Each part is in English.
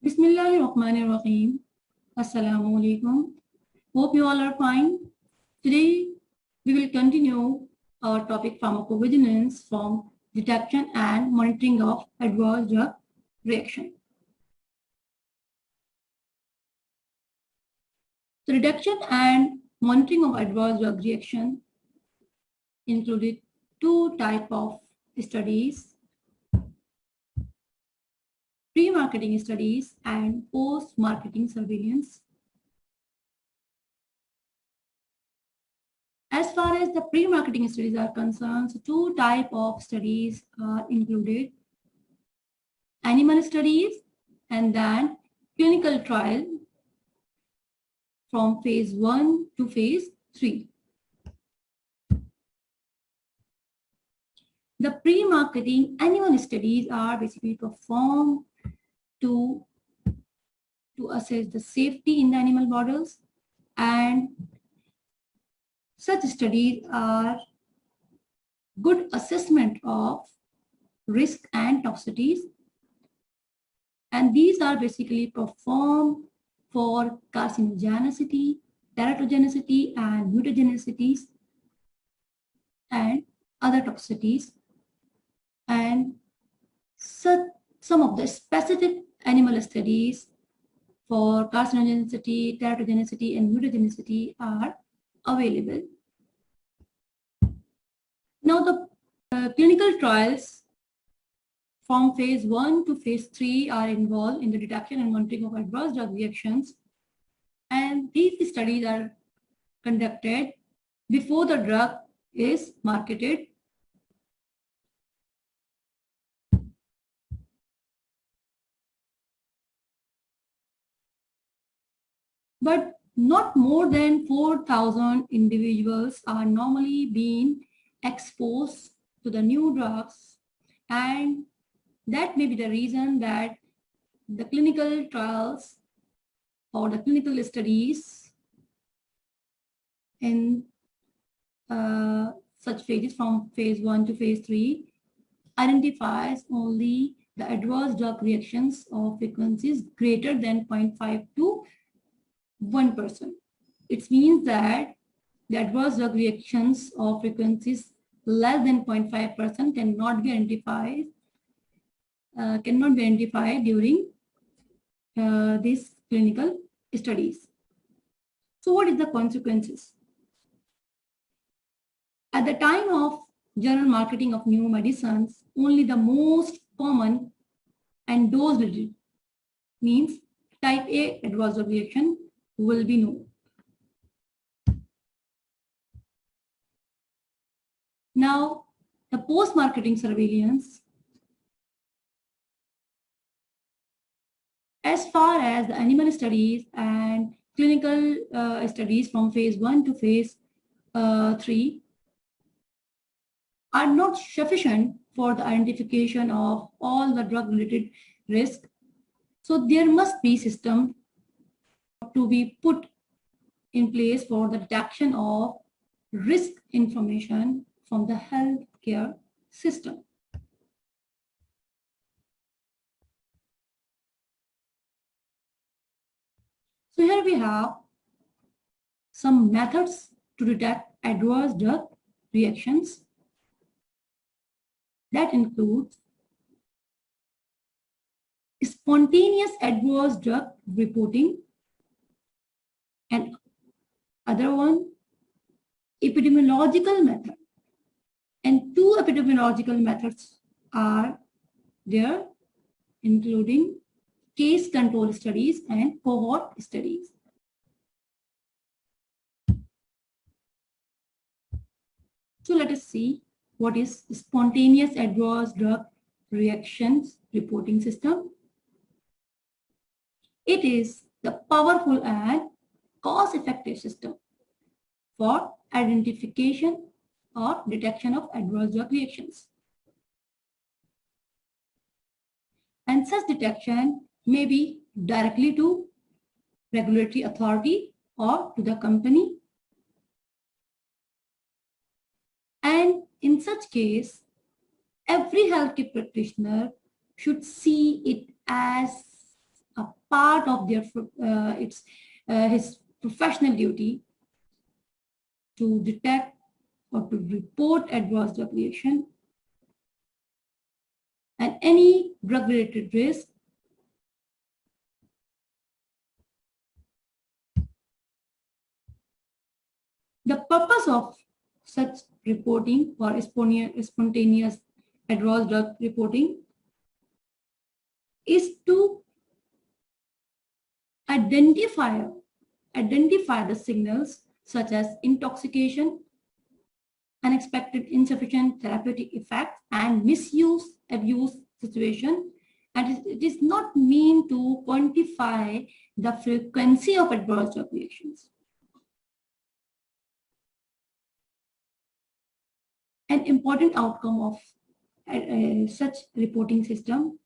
Bismillahirrahmanirrahim. Assalamu alaikum. Hope you all are fine. Today we will continue our topic pharmacovigilance from detection and monitoring of adverse drug reaction. The detection and monitoring of adverse drug reaction included two types of studies: pre-marketing studies and post-marketing surveillance. As far as the pre-marketing studies are concerned, so two types of studies are included: animal studies and then clinical trial from phase 1 to phase 3. The pre-marketing animal studies are basically performed to assess the safety in the animal models, and such studies are good assessment of risk and toxicities, and these are basically performed for carcinogenicity, teratogenicity, and mutagenicities and other toxicities. And some of the specific animal studies for carcinogenicity, teratogenicity, and mutagenicity are available. Now, the clinical trials from phase 1 to phase 3 are involved in the detection and monitoring of adverse drug reactions, and these studies are conducted before the drug is marketed. But not more than 4,000 individuals are normally being exposed to the new drugs, and that may be the reason that the clinical trials or the clinical studies in such phases from phase 1 to phase 3 identifies only the adverse drug reactions of frequencies greater than 0.5 to 1%. It means that the adverse drug reactions of frequencies less than 0.5% cannot be identified during these clinical studies. So what is the consequences? At the time of general marketing of new medicines, only the most common and dose-related, means type A adverse drug reaction, will be known. Now, the post-marketing surveillance, as far as the animal studies and clinical studies from phase 1 to phase 3 are not sufficient for the identification of all the drug-related risk. So there must be system to be put in place for the detection of risk information from the healthcare system. So here we have some methods to detect adverse drug reactions. That includes spontaneous adverse drug reporting, and other one, epidemiological method. And two epidemiological methods are there, including case control studies and cohort studies. So let us see what is spontaneous adverse drug reactions reporting system. It is the powerful and cost-effective system for identification or detection of adverse drug reactions. And such detection may be directly to regulatory authority or to the company. And in such case, every healthcare practitioner should see it as a part of their his professional duty to detect or to report adverse drug reaction and any drug-related risk. The purpose of such reporting or spontaneous adverse drug reporting is to identify the signals such as intoxication, unexpected insufficient therapeutic effects, and misuse, abuse situation. And it is not mean to quantify the frequency of adverse drug reactions. An important outcome of such reporting system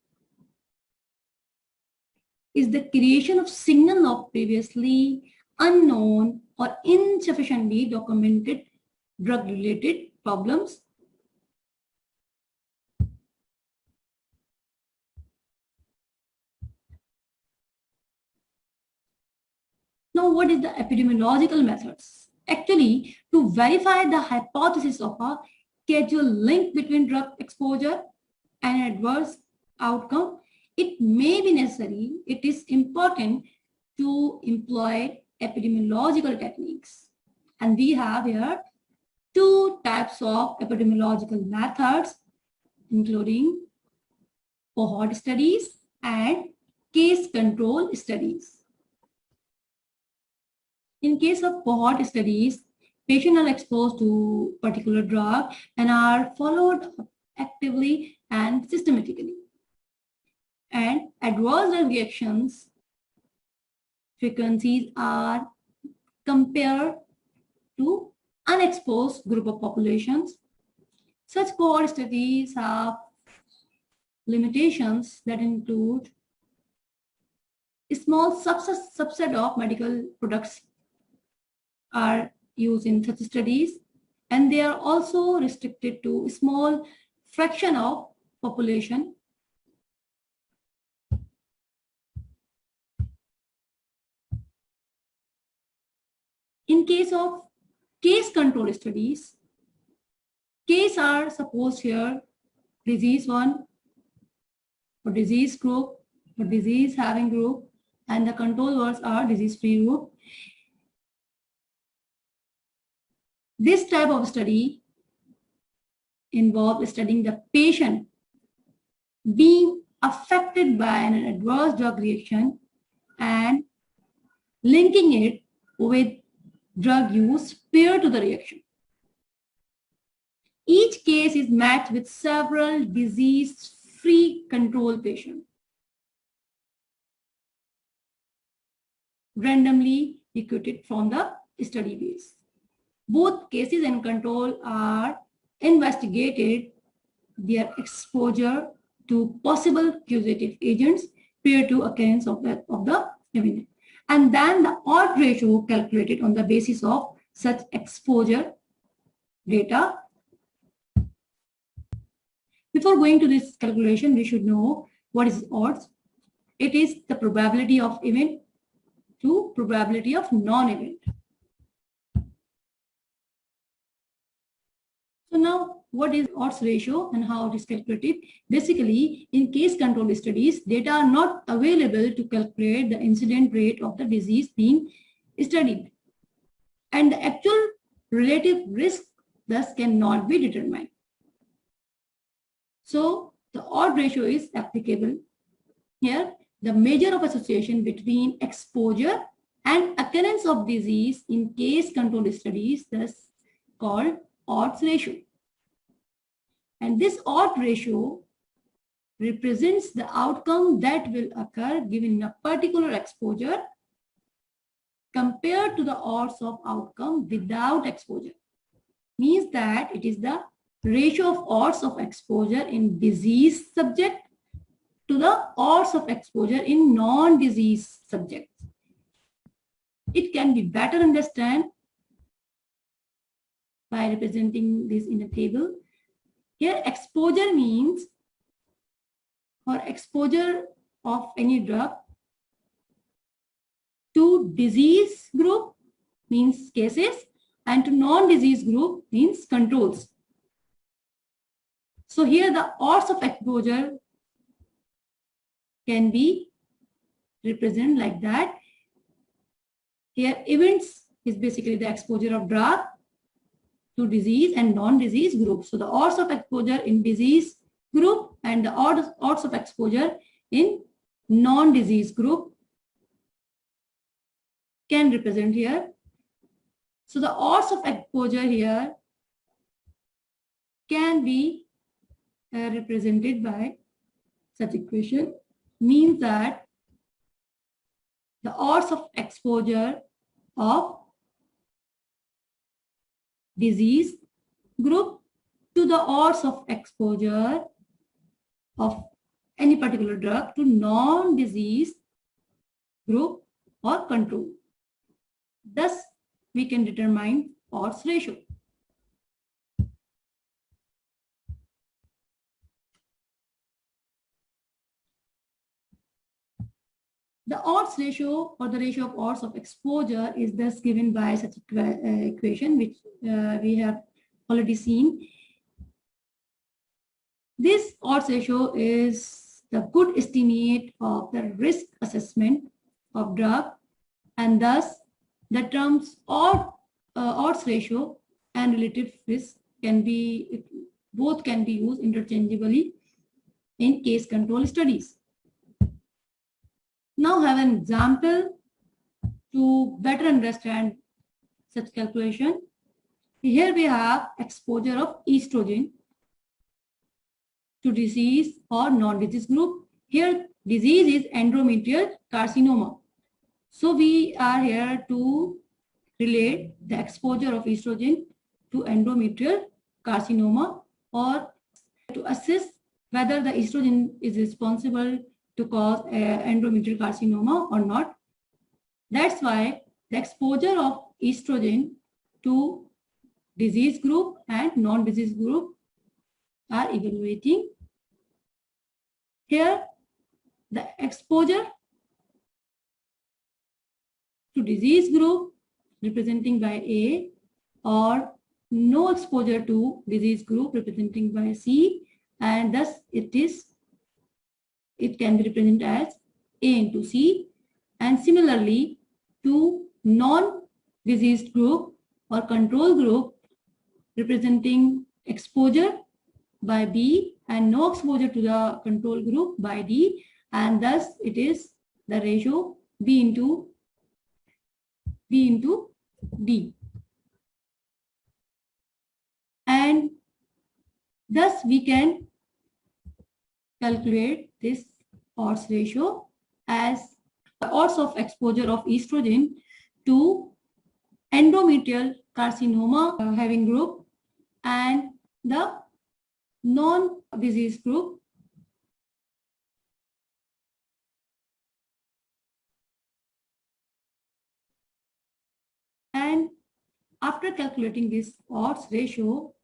is the creation of signal of previously unknown or insufficiently documented drug-related problems. Now, what is the epidemiological methods? Actually, to verify the hypothesis of a causal link between drug exposure and adverse outcome, it may be necessary, it is important to employ epidemiological techniques. And we have here two types of epidemiological methods, including cohort studies and case control studies. In case of cohort studies, patients are exposed to particular drug and are followed actively and systematically. And adverse reactions frequencies are compared to unexposed group of populations. Such cohort studies have limitations that include a small subset of medical products are used in such studies, and they are also restricted to a small fraction of population. In case of case control studies, case are supposed here disease 1 or disease group or disease having group, and the control words are disease free group. This type of study involves studying the patient being affected by an adverse drug reaction and linking it with drug use prior to the reaction. Each case is matched with several disease-free control patients, randomly recruited from the study base. Both cases and control are investigated their exposure to possible causative agents prior to occurrence of the event. And then the odds ratio calculated on the basis of such exposure data. Before going to this calculation, we should know what is odds. It is the probability of event to probability of non-event. So now, what is odds ratio and how it is calculated? Basically, in case control studies, data are not available to calculate the incident rate of the disease being studied, and the actual relative risk thus cannot be determined. So the odds ratio is applicable here. The measure of association between exposure and occurrence of disease in case control studies thus called odds ratio. And this odds ratio represents the outcome that will occur given a particular exposure compared to the odds of outcome without exposure. Means that it is the ratio of odds of exposure in disease subject to the odds of exposure in non-disease subjects. It can be better understood by representing this in a table. Here, exposure means, or exposure of any drug to disease group means cases, and to non-disease group means controls. So here the odds of exposure can be represented like that. Here events is basically the exposure of drug to disease and non-disease group. So the odds of exposure in disease group and the odds of exposure in non-disease group can represent here. So the odds of exposure here can be represented by such equation, means that the odds of exposure of disease group to the odds of exposure of any particular drug to non-disease group or control. Thus, we can determine odds ratio. The odds ratio or the ratio of odds of exposure is thus given by such equation, which we have already seen. This odds ratio is the good estimate of the risk assessment of drug, and thus the terms odds ratio and relative risk can be, both can be used interchangeably in case control studies. Now have an example to better understand such calculation. Here we have exposure of estrogen to disease or non-disease group. Here disease is endometrial carcinoma. So we are here to relate the exposure of estrogen to endometrial carcinoma, or to assess whether the estrogen is responsible to cause endometrial carcinoma or not. That's why the exposure of estrogen to disease group and non-disease group are evaluating. Here the exposure to disease group representing by A, or no exposure to disease group representing by C, and thus it can be represented as A into C. And similarly to non-diseased group or control group representing exposure by B and no exposure to the control group by D, and thus it is the ratio B into D. And thus we can calculate this odds ratio as the odds of exposure of estrogen to endometrial carcinoma having group and the non-disease group. And after calculating this odds ratio,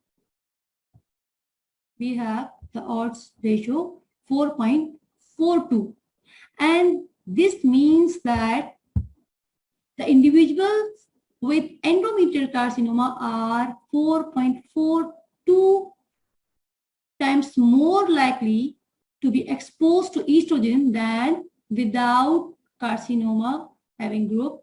we have the odds ratio 4.42, and this means that the individuals with endometrial carcinoma are 4.42 times more likely to be exposed to estrogen than without carcinoma having group.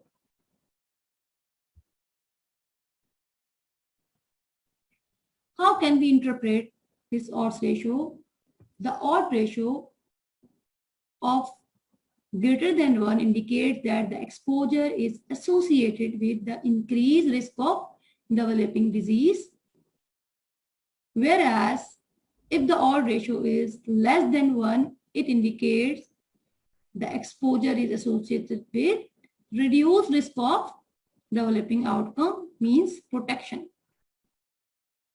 How can we interpret this odds ratio? The odd ratio of greater than 1 indicates that the exposure is associated with the increased risk of developing disease, whereas if the odd ratio is less than 1, it indicates the exposure is associated with reduced risk of developing outcome, means protection.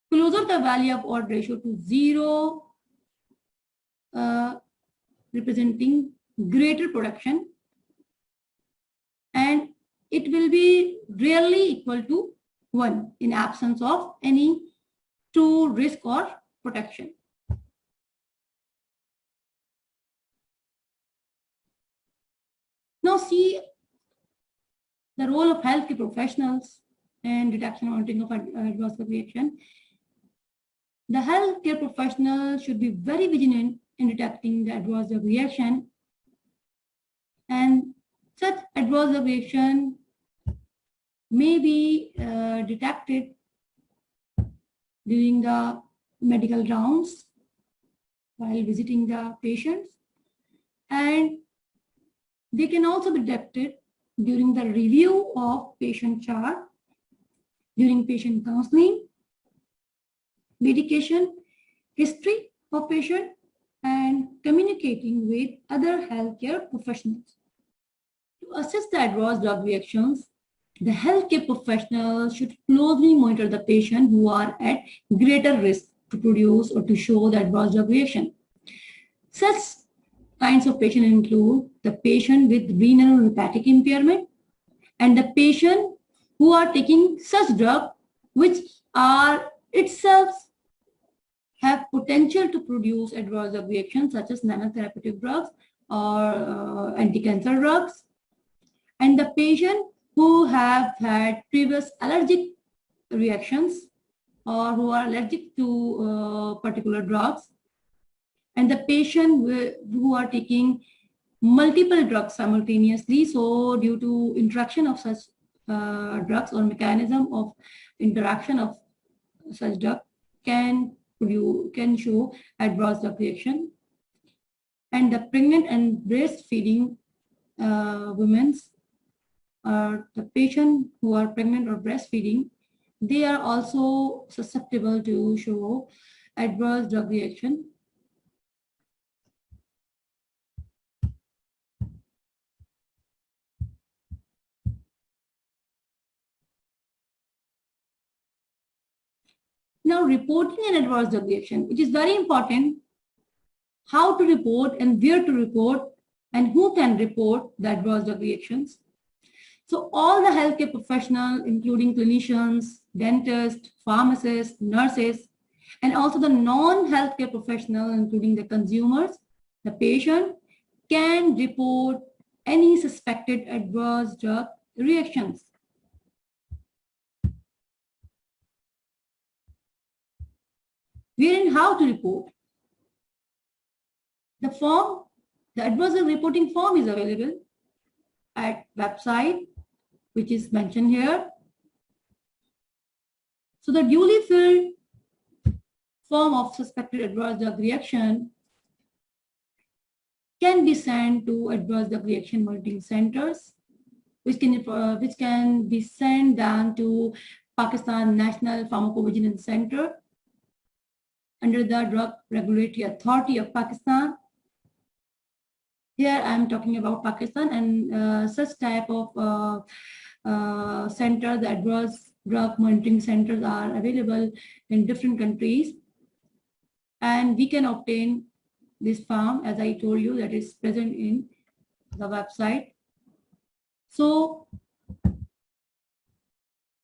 Closer the value of odd ratio to 0, representing greater protection, and it will be rarely equal to 1 in absence of any true risk or protection. Now see The role of healthcare professionals in detection and monitoring of adverse drug reaction. The healthcare professional should be very vigilant in detecting the adverse drug reaction, and such adverse drug reaction may be detected during the medical rounds while visiting the patients, and they can also be detected during the review of patient chart, during patient counseling, medication history of patient, and communicating with other healthcare professionals. To assess the adverse drug reactions, the healthcare professional should closely monitor the patient who are at greater risk to produce or to show the adverse drug reaction. Such kinds of patients include the patient with renal or hepatic impairment and the patient who are taking such drugs which are itself have potential to produce adverse drug reactions such as nanotherapeutic drugs or anti-cancer drugs, and the patient who have had previous allergic reactions or who are allergic to particular drugs, and the patient who are taking multiple drugs simultaneously. So due to interaction of such drugs or mechanism of interaction of such drug can show adverse drug reaction. And the pregnant and breastfeeding women's the patient who are pregnant or breastfeeding, they are also susceptible to show adverse drug reaction. Now, reporting an adverse drug reaction, it is very important how to report and where to report and who can report the adverse drug reactions. So all the healthcare professionals, including clinicians, dentists, pharmacists, nurses, and also the non-healthcare professionals, including the consumers, the patient, can report any suspected adverse drug reactions. Where and how to report? The form, the adverse drug reporting form is available at website, which is mentioned here. So the duly filled form of suspected adverse drug reaction can be sent to adverse drug reaction monitoring centers, which can be sent down to Pakistan National Pharmacovigilance Center under the Drug Regulatory Authority of Pakistan. Here I am talking about Pakistan, and such type of center, the adverse drug monitoring centers are available in different countries, and we can obtain this form, as I told you, that is present in the website. So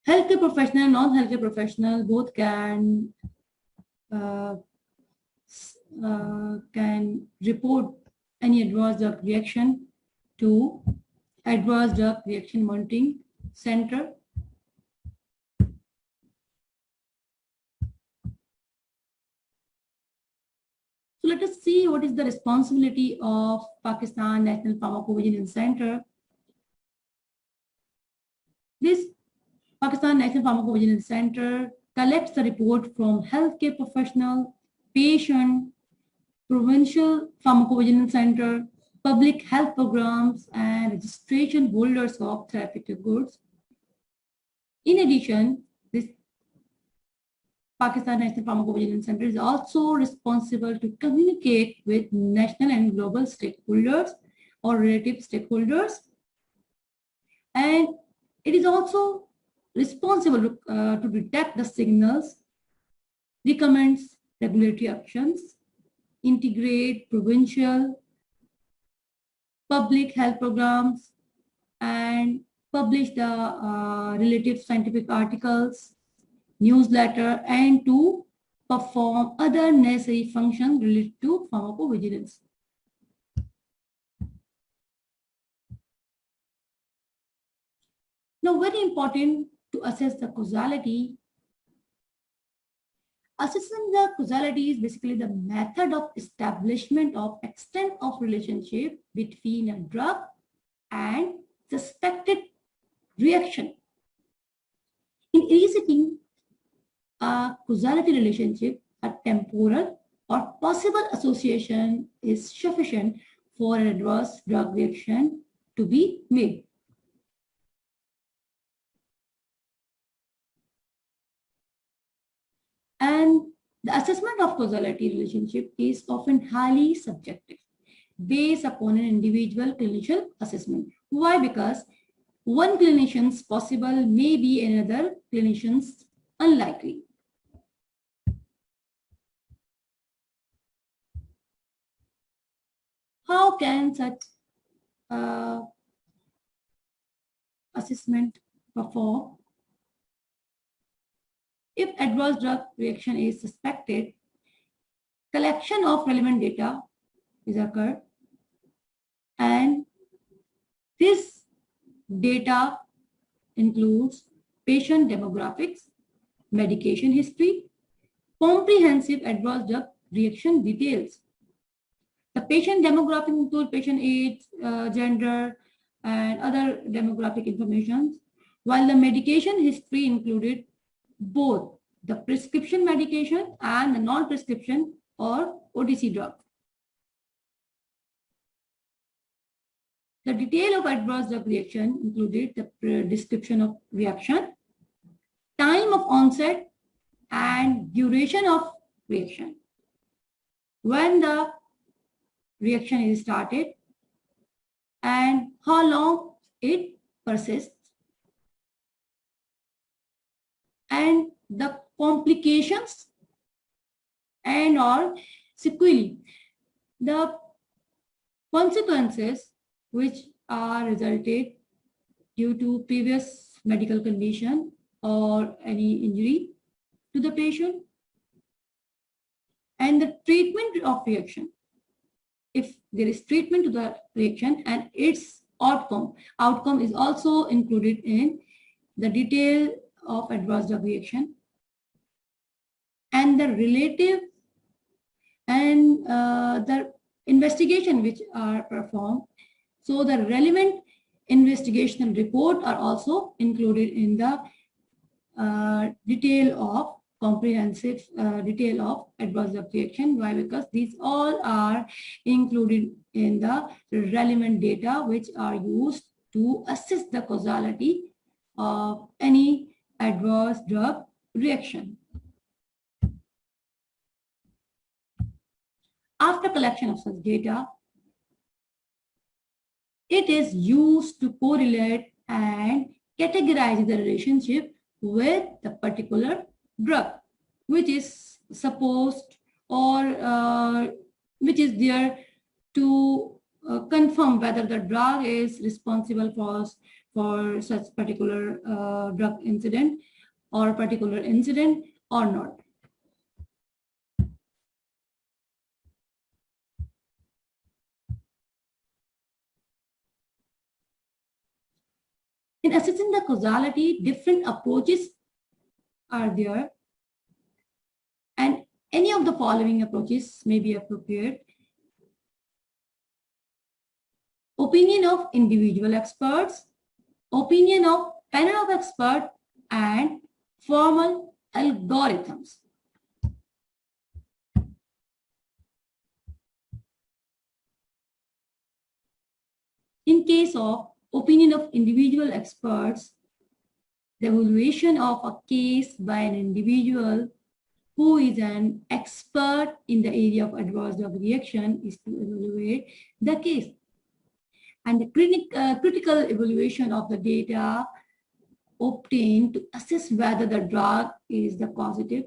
healthcare professional, non-healthcare professional, both can report any adverse drug reaction to adverse drug reaction monitoring center. So let us see what is the responsibility of Pakistan National Pharmacovigilance Center. This Pakistan National Pharmacovigilance Center collects the report from healthcare professional, patient, provincial pharmacovigilance center, public health programs, and registration holders of therapeutic goods. In addition, this Pakistan National Pharmacovigilance Center is also responsible to communicate with national and global stakeholders or relative stakeholders. And it is also responsible to detect the signals, recommends regulatory actions, integrate provincial, public health programs, and publish the relative scientific articles, newsletter, and to perform other necessary functions related to pharmacovigilance. Now, very important to assess the causality. Assessing the causality is basically the method of establishment of extent of relationship between a drug and suspected reaction. In eliciting a causality relationship, a temporal or possible association is sufficient for an adverse drug reaction to be made. And the assessment of causality relationship is often highly subjective, based upon an individual clinician assessment. Why? Because one clinician's possible may be another clinician's unlikely. How can such assessment perform? If adverse drug reaction is suspected, collection of relevant data is occurred, and this data includes patient demographics, medication history, comprehensive adverse drug reaction details. The patient demographic include patient age, gender, and other demographic information, while the medication history included both the prescription medication and the non-prescription or OTC drug. The detail of adverse drug reaction included the description of reaction, time of onset, and duration of reaction. When the reaction is started and how long it persists, and the complications and or sequelae, the consequences which are resulted due to previous medical condition or any injury to the patient, and the treatment of reaction. If there is treatment to the reaction and its outcome is also included in the detail of adverse drug reaction, and the relative and the investigation which are performed. So the relevant investigational report are also included in the detail of comprehensive detail of adverse drug reaction. Why? Because these all are included in the relevant data which are used to assess the causality of any adverse drug reaction. After collection of such data, it is used to correlate and categorize the relationship with the particular drug, which is supposed or which is there to confirm whether the drug is responsible for such particular drug incident or particular incident or not. In assessing the causality, different approaches are there, and any of the following approaches may be appropriate. Opinion of individual experts, opinion of panel of experts, and formal algorithms. In case of opinion of individual experts, the evaluation of a case by an individual who is an expert in the area of adverse drug reaction is to evaluate the case. And the critical evaluation of the data obtained to assess whether the drug is the causative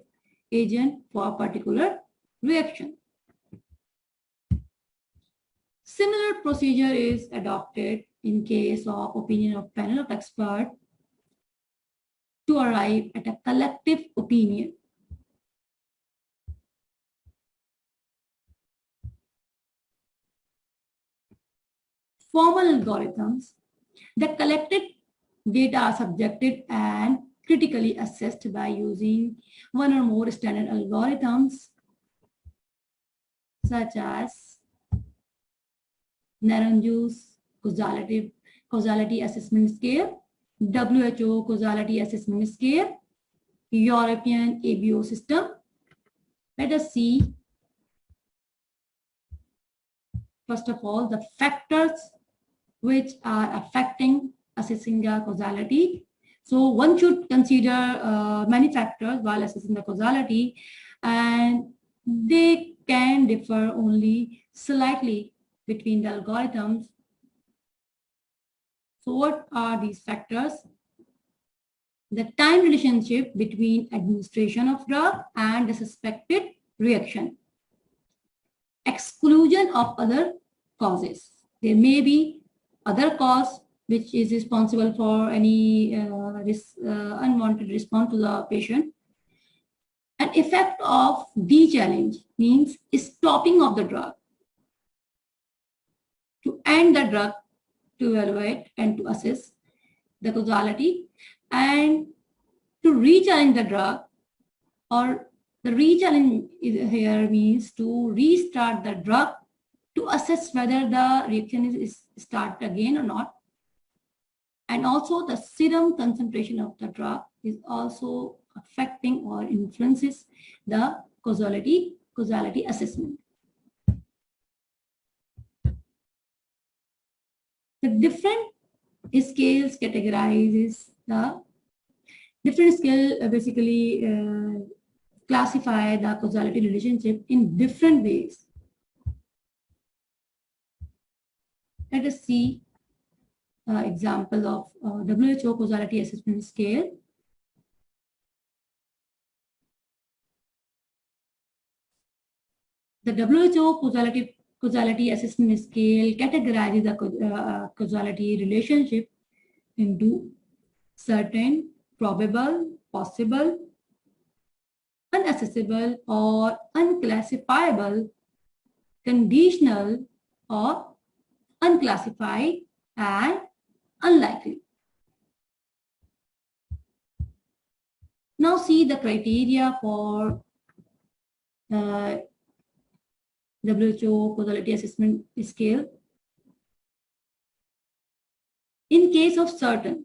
agent for a particular reaction. Similar procedure is adopted in case of opinion of panel of experts to arrive at a collective opinion. Formal algorithms, the collected Data are subjected and critically assessed by using one or more standard algorithms such as Naranjo's causality assessment scale, WHO causality assessment scale, European ABO system. Let us see, first of all, the factors which are affecting assessing the causality. So one should consider many factors while assessing the causality, and they can differ only slightly between the algorithms. So what are these factors? The time relationship between administration of drug and the suspected reaction. Exclusion of other causes. There may be other cause which is responsible for any unwanted response to the patient. An effect of de-challenge means stopping of the drug to end the drug, to evaluate and to assess the causality, and to re-challenge the drug, or the re-challenge here means to restart the drug to assess whether the reaction is start again or not. And also the serum concentration of the drug is also affecting or influences the causality assessment. The different scales categorizes the different scale basically classify the causality relationship in different ways. Let us see example of WHO causality assessment scale. The WHO causality assessment scale categorizes the causality relationship into certain, probable, possible, unaccessible or unclassifiable, conditional or unclassified, and unlikely. Now see the criteria for WHO causality assessment scale. In case of certain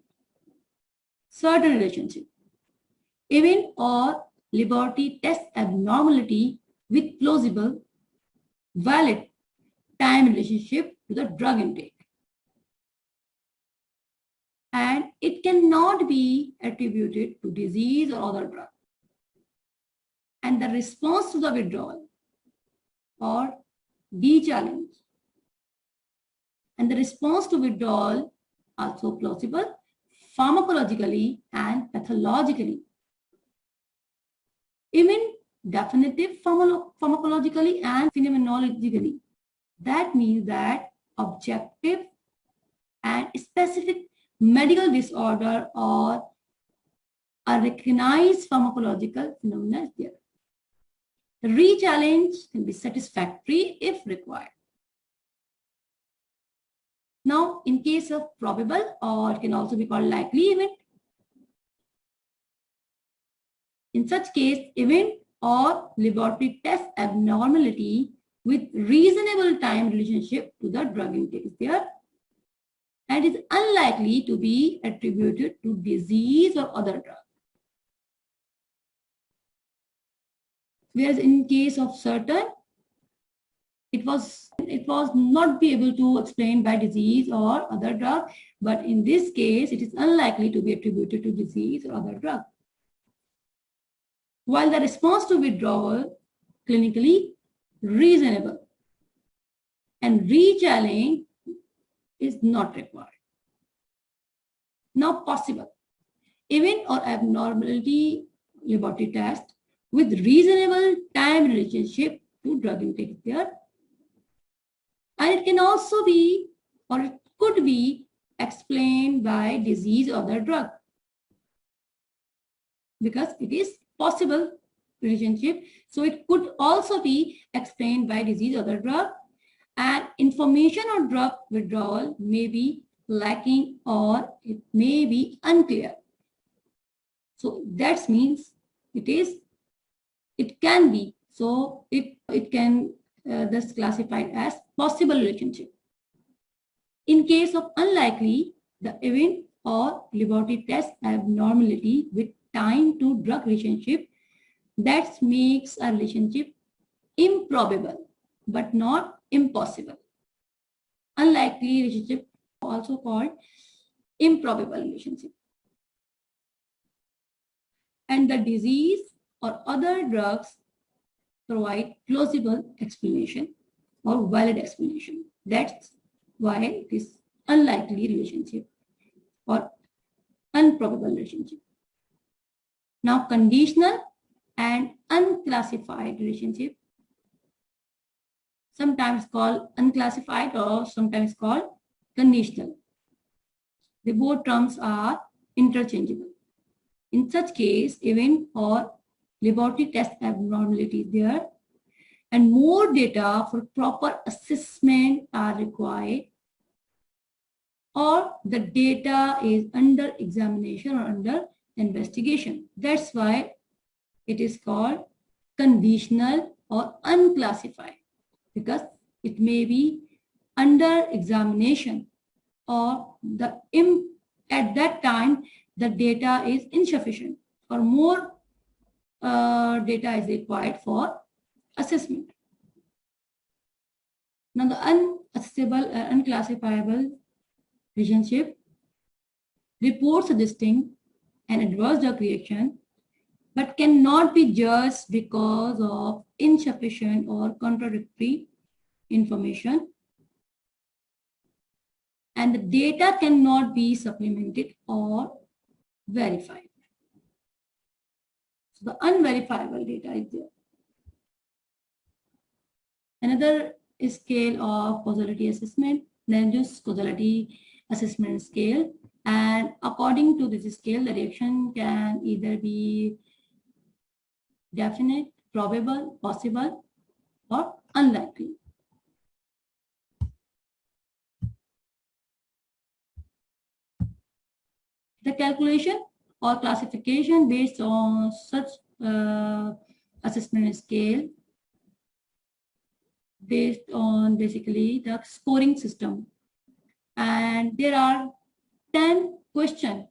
relationship, event or laboratory test abnormality with plausible, valid time relationship to the drug intake, and it cannot be attributed to disease or other drug, and the response to the withdrawal or de-challenge, and the response to withdrawal also plausible pharmacologically and pathologically, even definitive pharmacologically and phenomenologically. That means that objective and specific medical disorder or a recognized pharmacological phenomena is there. The re-challenge can be satisfactory if required. Now, in case of probable, or it can also be called likely event, in such case, event or laboratory test abnormality with reasonable time relationship to the drug intake is there, and is unlikely to be attributed to disease or other drug. Whereas in case of certain, it was not be able to explain by disease or other drug, but in this case, it is unlikely to be attributed to disease or other drug. While the response to withdrawal clinically reasonable, and re-challenge is not required. Now, possible event or abnormality laboratory test with reasonable time relationship to drug intake there, and it can also be, or it could be, explained by disease or other drug, because it is possible relationship. So it could also be explained by disease or other drug, and information on drug withdrawal may be lacking, or it may be unclear. So that means it can be. So it can thus classified as possible relationship. In case of unlikely, the event or laboratory test abnormality with time to drug relationship that makes a relationship improbable but not impossible. Unlikely relationship, also called improbable relationship. And the disease or other drugs provide plausible explanation or valid explanation. That's why it is unlikely relationship or improbable relationship. Now, conditional and unclassified relationship, sometimes called unclassified or sometimes called conditional. The both terms are interchangeable. In such case, event or laboratory test abnormality is there, and more data for proper assessment are required, or the data is under examination or under investigation. That's why it is called conditional or unclassified, because it may be under examination, or at that time the data is insufficient, or more data is required for assessment. Now, the unclassifiable relationship, report suggesting an adverse drug reaction but cannot be judged because of insufficient or contradictory information, and the data cannot be supplemented or verified. So the unverifiable data is there. Another scale of causality assessment, Landus causality assessment scale, and according to this scale, the reaction can either be definite, probable, possible, or unlikely. The calculation or classification based on such assessment scale based on basically the scoring system, and there are 10 questions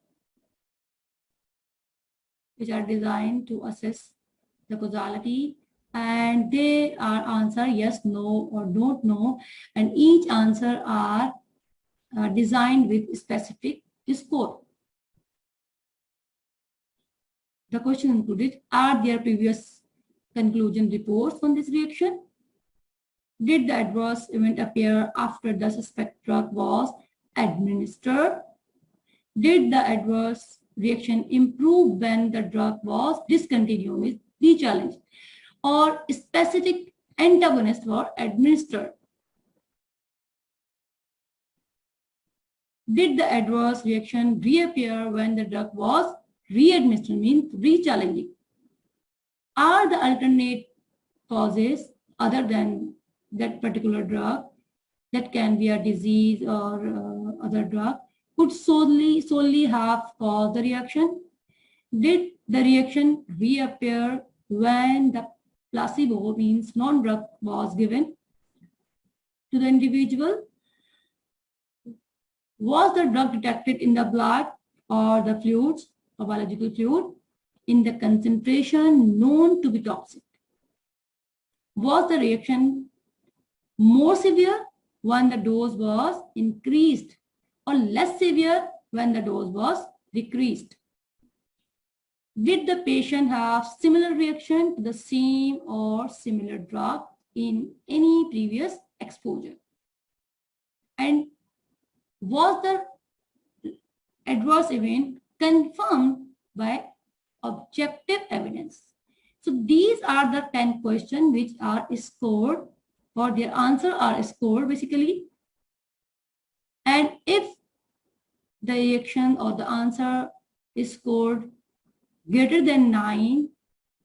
which are designed to assess the causality, and they are answer yes, no, or don't know, and each answer are designed with specific score. The question included: are there previous conclusion reports on this reaction? Did the adverse event appear after the suspect drug was administered? Did the adverse reaction improve when the drug was discontinued, rechallenged, or specific antagonists were administered? Did the adverse reaction reappear when the drug was readministered, means rechallenging? Are the alternate causes other than that particular drug, that can be a disease or other drug, could solely have caused the reaction? Did the reaction reappear when the placebo, means non-drug, was given to the individual? Was the drug detected in the blood or the fluids or biological fluid in the concentration known to be toxic? Was the reaction more severe when the dose was increased, or less severe when the dose was decreased? Did the patient have similar reaction to the same or similar drug in any previous exposure? And was the adverse event confirmed by objective evidence? So these are the 10 questions which are scored, or their answer are scored basically. And if the reaction or the answer is scored greater than 9,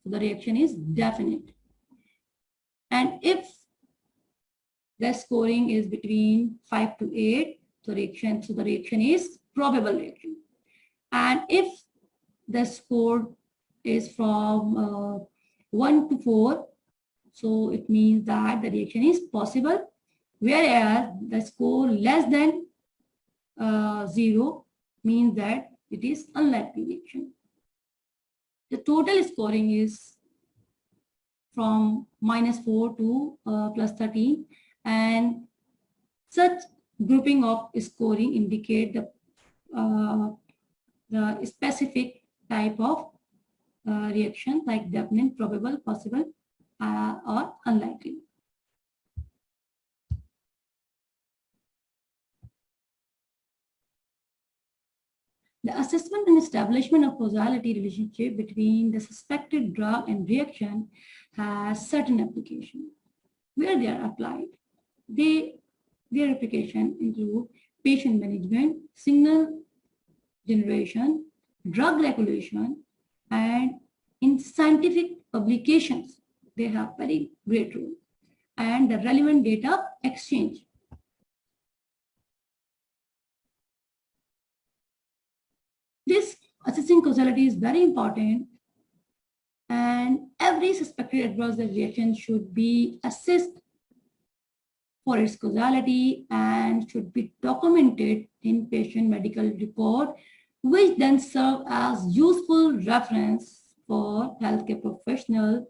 so the reaction is definite. And if the scoring is between 5 to 8, the reaction. So the reaction is probable reaction. And if the score is from 1 to 4, so it means that the reaction is possible, whereas the score less than 0 means that it is unlikely reaction. The total scoring is from -4 to +13, and such grouping of scoring indicate the specific type of reaction, like definite, probable, possible, or unlikely. The assessment and establishment of causality relationship between the suspected drug and reaction has certain application. Where they are applied, their application include patient management, signal generation, drug regulation, and in scientific publications, they have very great role, and the relevant data exchange. This assessing causality is very important, and every suspected adverse reaction should be assessed for its causality and should be documented in patient medical report, which then serve as useful reference for healthcare professionals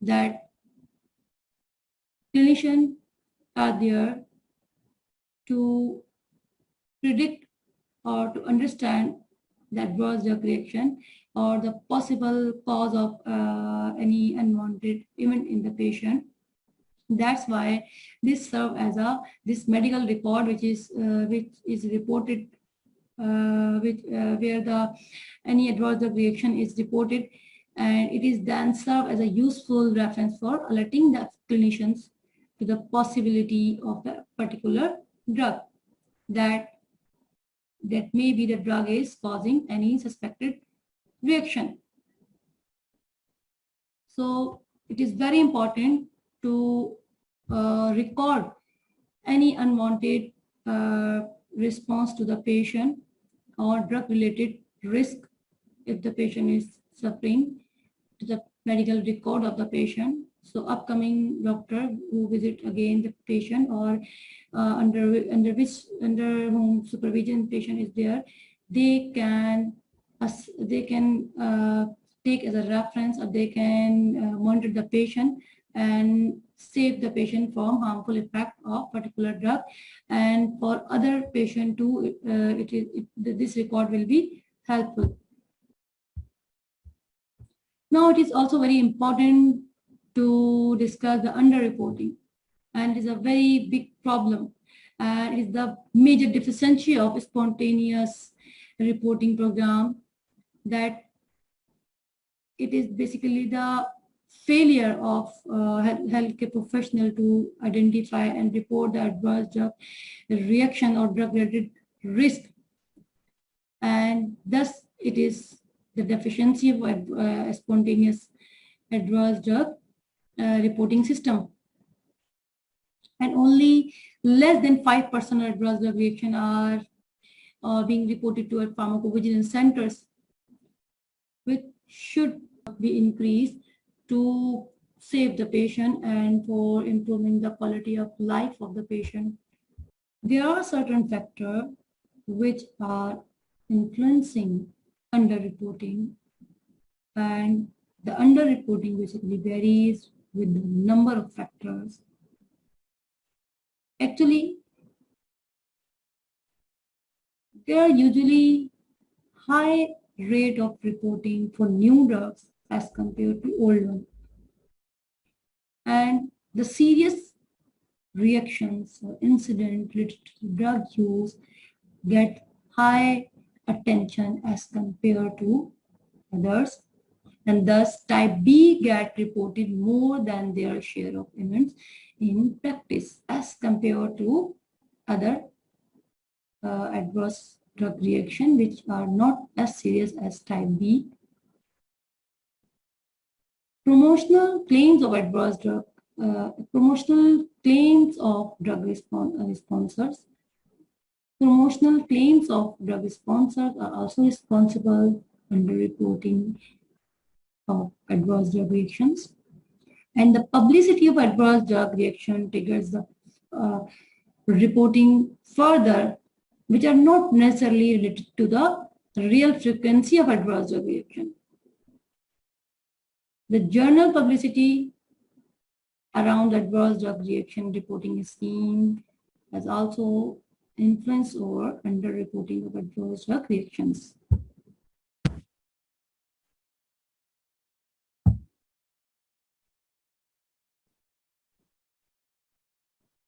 that clinicians are there to predict or to understand the adverse drug reaction or the possible cause of any unwanted event in the patient. That's why this serve as this medical record, which is reported, where any adverse drug reaction is reported, and it is then serve as a useful reference for alerting the clinicians to the possibility of the particular drug that maybe the drug is causing any suspected reaction. So it is very important to record any unwanted response to the patient or drug related risk if the patient is suffering, to the medical record of the patient. So upcoming doctor who visit again the patient or under whom supervision patient is there, they can take as a reference, or they can monitor the patient and save the patient from harmful effect of particular drug, and for other patient too, this record will be helpful. Now it is also very important to discuss the underreporting, and it is a very big problem, and it is the major deficiency of spontaneous reporting program, that it is basically the failure of healthcare professional to identify and report the adverse drug reaction or drug related risk, and thus it is the deficiency of spontaneous adverse drug reporting system, and only less than 5% adverse drug reaction are being reported to at pharmacovigilance centers, which should be increased to save the patient and for improving the quality of life of the patient. There are certain factors which are influencing underreporting, and the underreporting basically varies with the number of factors. Actually, there are usually high rate of reporting for new drugs as compared to old ones, and the serious reactions or incident related to drug use get high attention as compared to others, and thus type B get reported more than their share of events in practice as compared to other adverse drug reaction which are not as serious as type B. Promotional claims of adverse drug Promotional claims of drug sponsors. Promotional claims of drug sponsors are also responsible under reporting of adverse drug reactions. And the publicity of adverse drug reaction triggers the uh, reporting further, which are not necessarily related to the real frequency of adverse drug reaction. The journal publicity around adverse drug reaction reporting scheme has also influence over underreporting of adverse drug reactions.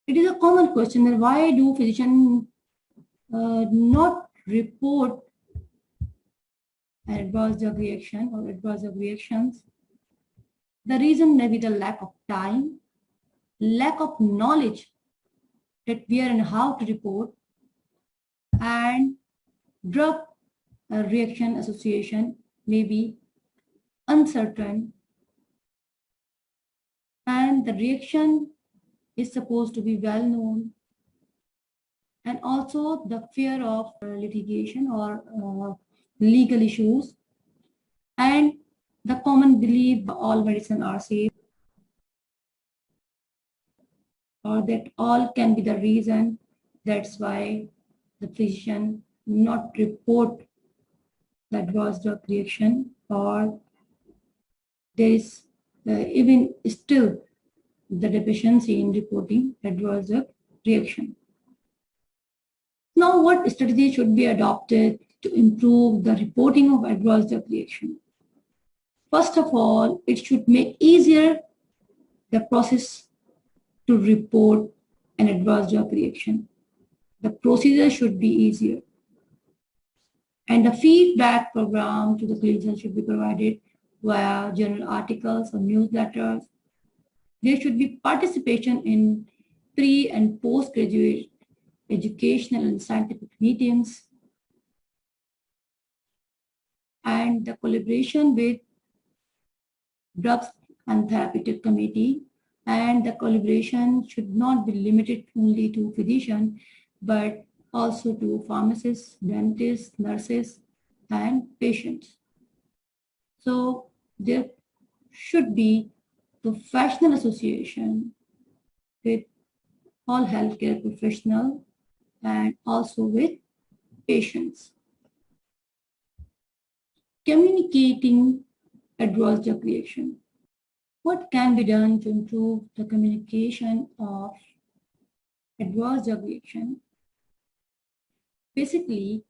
It is a common question that why do physicians not report adverse drug reaction or adverse drug reactions? The reason may be the lack of time, lack of knowledge that where and how to report, and drug reaction association may be uncertain, and the reaction is supposed to be well known, and also the fear of litigation or legal issues, and the common belief all medicine are safe, or that all can be the reason that's why the physician not report the adverse drug reaction, or there is even still the deficiency in reporting adverse drug reaction. Now, what strategy should be adopted to improve the reporting of adverse drug reaction? First of all, it should make easier the process to report an adverse drug reaction. The procedure should be easier. And the feedback program to the clinician should be provided via journal articles or newsletters. There should be participation in pre- and postgraduate educational and scientific meetings, and the collaboration with drugs and therapeutic committee, and the collaboration should not be limited only to physicians, but also to pharmacists, dentists, nurses, and patients. So there should be professional association with all healthcare professionals and also with patients. Communicating adverse drug reaction. What can be done to improve the communication of adverse drug reaction? Basically,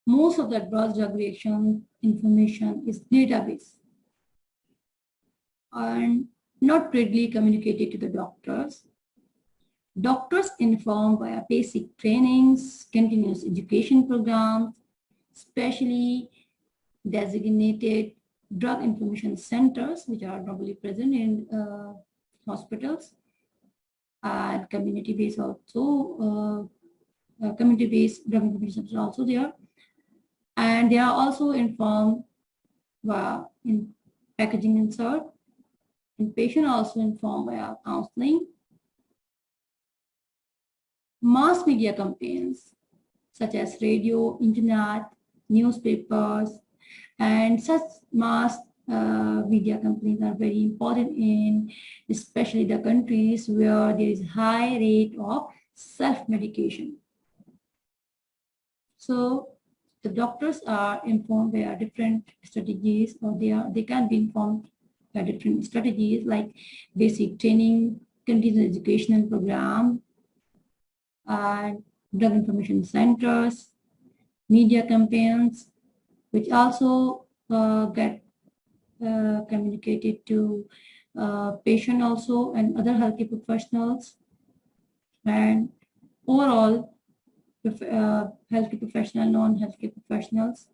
most of the adverse drug reaction information is database and not readily communicated to the doctors. Doctors inform via basic trainings, continuous education programs, especially designated drug information centers, which are normally present in hospitals, and community-based also, community-based drug information centers are also there. And they are also informed via in packaging insert, and patient also informed via counseling. Mass media campaigns such as radio, internet, newspapers, and such mass media campaigns are very important in especially the countries where there is high rate of self-medication. So the doctors are informed by different strategies, or they can be informed by different strategies like basic training, continuous educational program, and drug information centers, media campaigns, which also get communicated to patient also and other healthcare professionals, and overall healthcare professional, non-healthcare professionals.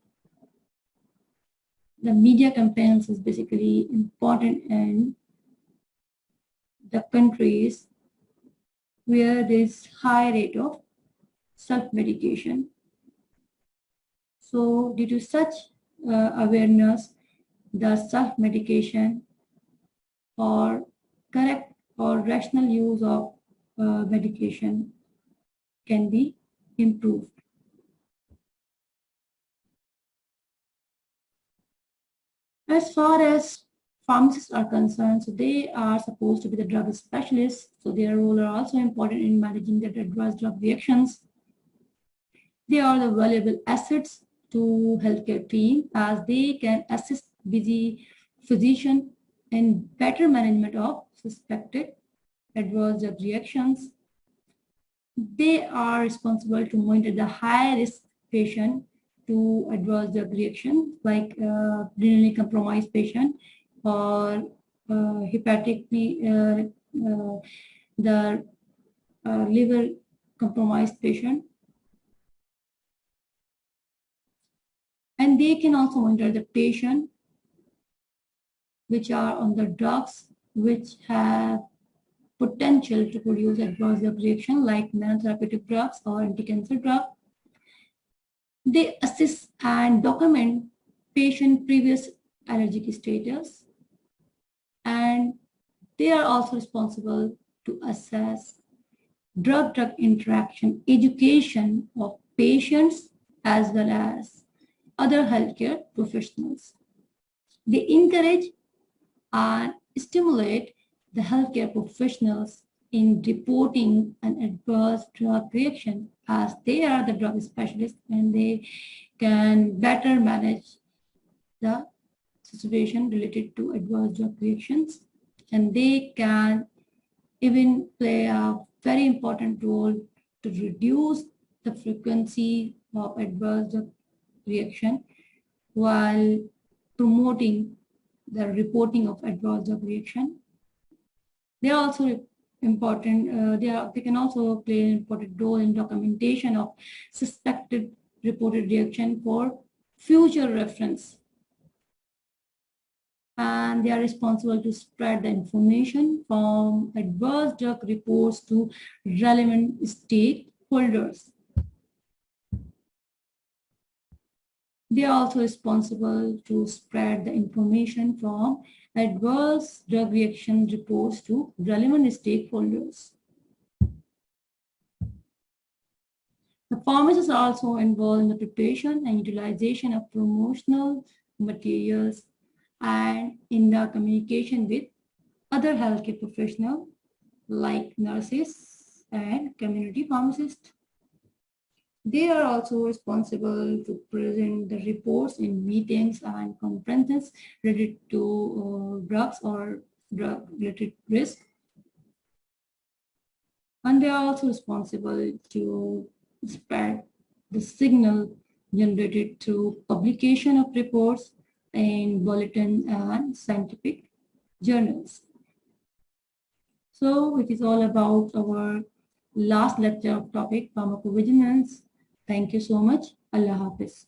The media campaigns is basically important in the countries where there is high rate of self-medication. So due to such awareness, the self-medication or correct or rational use of medication can be improved. As far as pharmacists are concerned, so they are supposed to be the drug specialists, so their role are also important in managing the adverse drug reactions. They are the valuable assets to healthcare team as they can assist busy physician in better management of suspected adverse drug reactions. They are responsible to monitor the high-risk patient to adverse drug reactions like renally compromised patient or hepatically the liver compromised patient. And they can also monitor the patient which are on the drugs which have potential to produce adverse drug reaction like non-therapeutic drugs or anti-cancer drug. They assess and document patient previous allergic status, and they are also responsible to assess drug-drug interaction education of patients as well as other healthcare professionals. They encourage and stimulate the healthcare professionals in reporting an adverse drug reaction as they are the drug specialists and they can better manage the situation related to adverse drug reactions, and they can even play a very important role to reduce the frequency of adverse drug reaction while promoting the reporting of adverse drug reaction. They are also important. They can also play an important role in documentation of suspected reported reaction for future reference. And they are responsible to spread the information from adverse drug reports to relevant stakeholders. They are also responsible to spread the information from adverse drug reaction reports to relevant stakeholders. The pharmacists are also involved in the preparation and utilization of promotional materials and in the communication with other healthcare professionals like nurses and community pharmacists. They are also responsible to present the reports in meetings and conferences related to drugs or drug-related risk. And they are also responsible to spread the signal generated through publication of reports in bulletins and scientific journals. So it is all about our last lecture of topic pharmacovigilance. Thank you so much. Allah Hafiz.